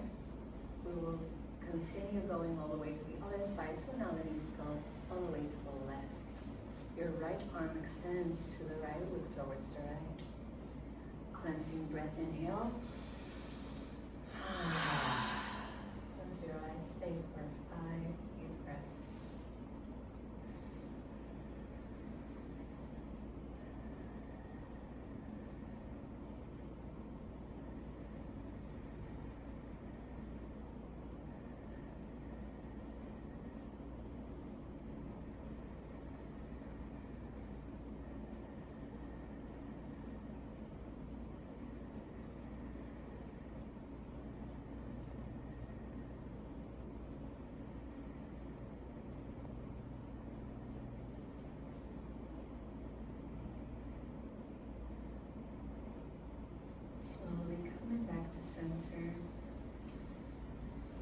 We will continue going all the way to the other side. So now the knees go all the way to the left. Your right arm extends to the right, look towards the right. Cleansing breath, inhale. Close your eyes, stay for 5 deep breaths. Slowly coming back to center.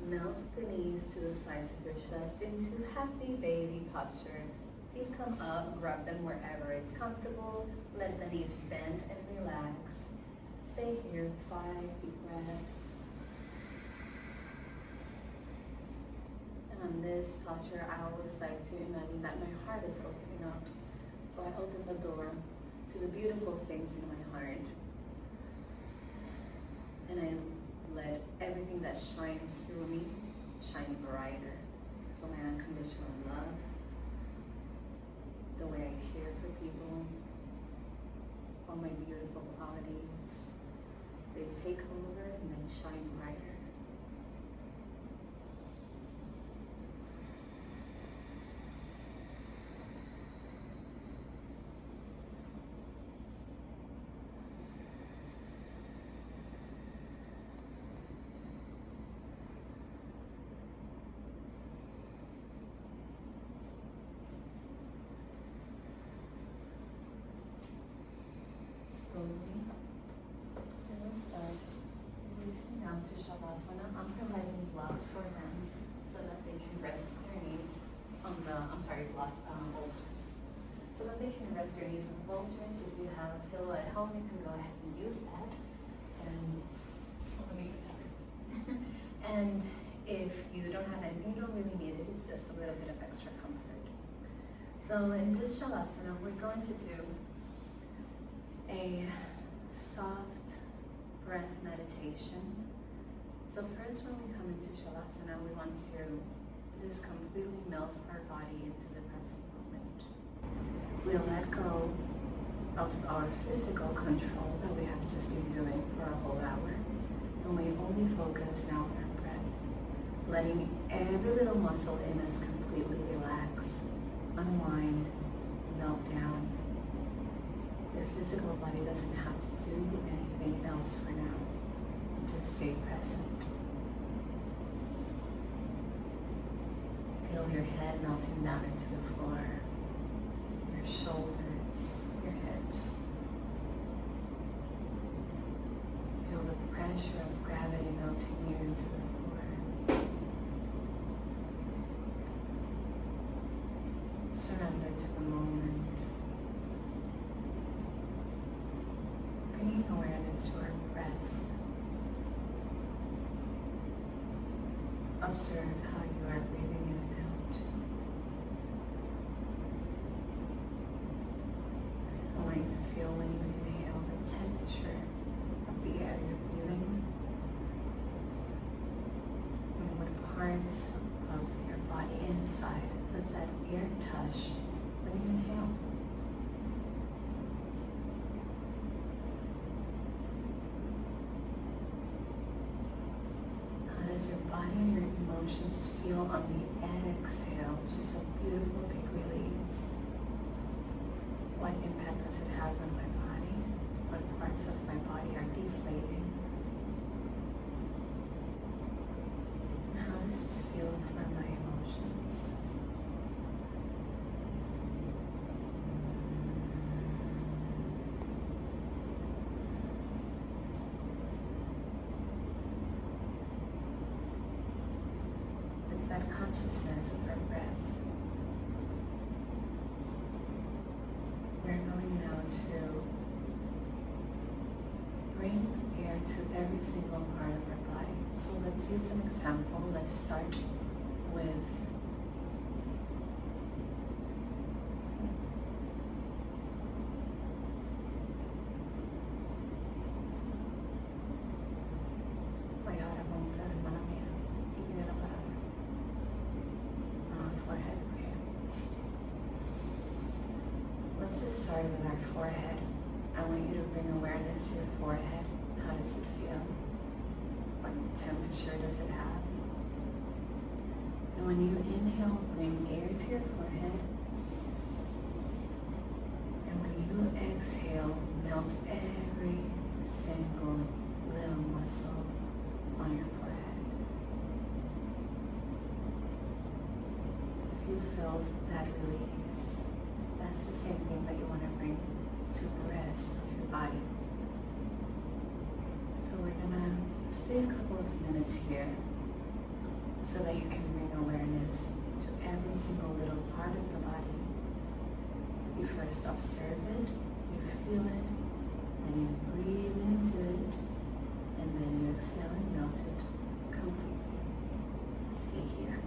Melt the knees to the sides of your chest into happy baby posture. Feet come up, grab them wherever it's comfortable. Let the knees bend and relax. Stay here, 5 deep breaths. And on this posture, I always like to imagine that my heart is opening up. So I open the door to the beautiful things in my heart. And I let everything that shines through me shine brighter. So my unconditional love, the way I care for people, all my beautiful qualities, they take over and they shine brighter. Slowly, and we'll start releasing down to Shavasana. I'm providing blocks for them so that they can rest their knees on the, bolsters. So that they can rest their knees on the bolsters. If you have a pillow at home, you can go ahead and use that. And and if you don't have anything, you don't really need it. It's just a little bit of extra comfort. So in this Shavasana, we're going to do a soft breath meditation. So first, when we come into Shavasana, we want to just completely melt our body into the present moment. We'll let go of our physical control that we have just been doing for a whole hour, and we only focus now on our breath. letting every little muscle in us completely relax, unwind, melt down. Your physical body doesn't have to do anything else for now. Just stay present. Feel your head melting down into the floor, your shoulders, your hips. Feel the pressure of gravity melting you into the floor. Surrender to the moment. Bringing awareness to our breath. Observe how you are breathing in and out. I want you to feel when you inhale the temperature of the air you're breathing, and what parts of your body inside does that air touch when you inhale. How does your body and your emotions feel on the exhale, which is a beautiful big release? What impact does it have on my body? What parts of my body are deflating? How does this feel for my emotions? With that consciousness of our breath, we're going now to bring air to every single part of our body. So let's use an example. Let's start with forehead. Okay. Let's just start with our forehead. I want you to bring awareness to your forehead. How does it feel? What temperature does it have? And when you inhale, bring air to your forehead. And when you exhale, melt every single little muscle on your forehead. If you felt that release, that's the same thing that you want to bring to the rest of your body. So we're gonna stay a couple of minutes here so that you can bring awareness to every single little part of the body. You first observe it, you feel it, then you breathe into it, and then you exhale and melt it completely. Stay here.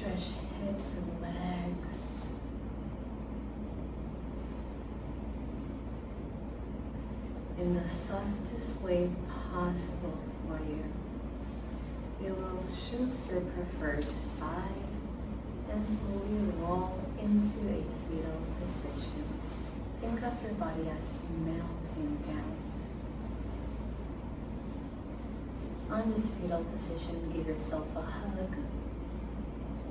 Stretch hips and legs. In the softest way possible for you, you will choose your preferred side and slowly roll into a fetal position. Think of your body as melting down. On this fetal position, give yourself a hug.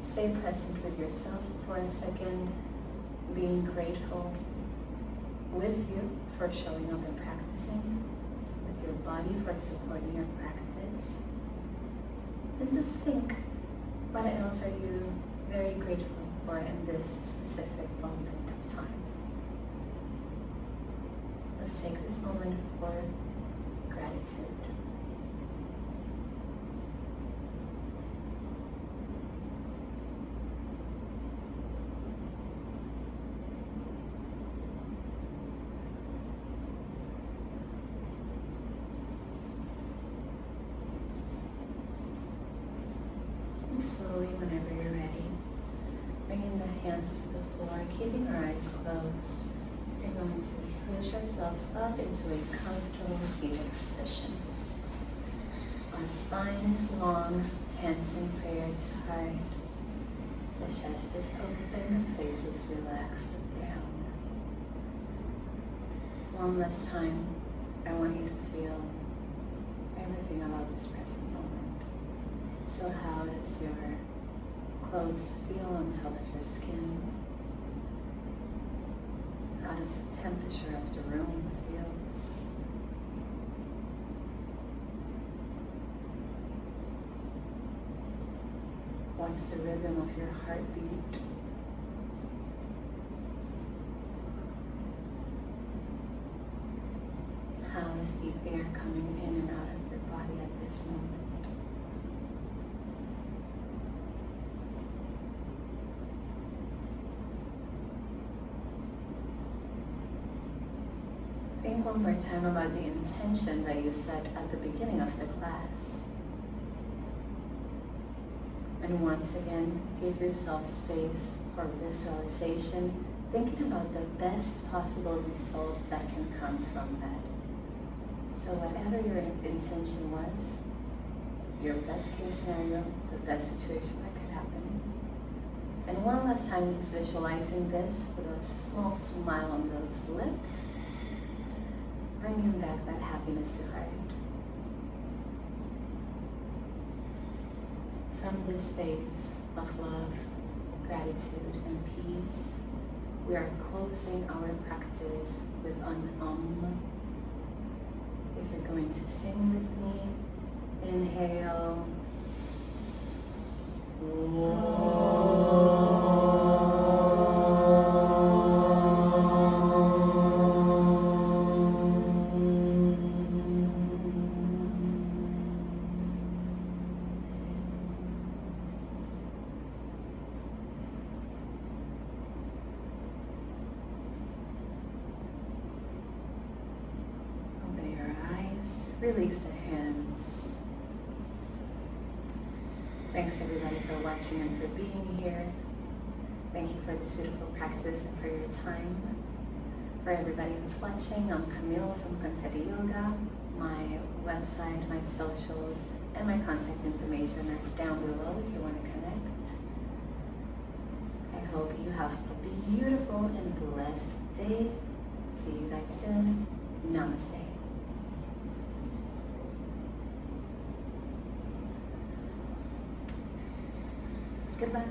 Stay present with yourself for a second, being grateful with you for showing up and practicing, with your body for supporting your practice. And just think, what else are you very grateful for in this specific moment of time? Let's take this moment for gratitude. And slowly, whenever you're ready, bringing the hands to the floor, keeping our eyes closed, you're going to push ourselves up into a comfortable seated position. Our spine is long, hands in prayer to heart. The chest is open, the face is relaxed down. One last time, I want you to feel everything about this present moment. So how does your clothes feel on top of your skin? How does the temperature of the room feel? What's the rhythm of your heartbeat? How is the air coming in and out of your body at this moment? Think one more time about the intention that you set at the beginning of the class. And once again, give yourself space for visualization, thinking about the best possible result that can come from that. So whatever your intention was, your best case scenario, the best situation that could happen. And one last time, just visualizing this with a small smile on those lips, bringing back that happiness to heart. From this space of love, gratitude, and peace, we are closing our practice with an If you're going to sing with me, inhale. Release the hands. Thanks everybody for watching and for being here. Thank you for this beautiful practice and for your time. For everybody who's watching, I'm Camille from Confeti Yoga. My website, my socials, and my contact information are down below if you want to connect. I hope you have a beautiful and blessed day. See you guys soon. Namaste. Goodbye.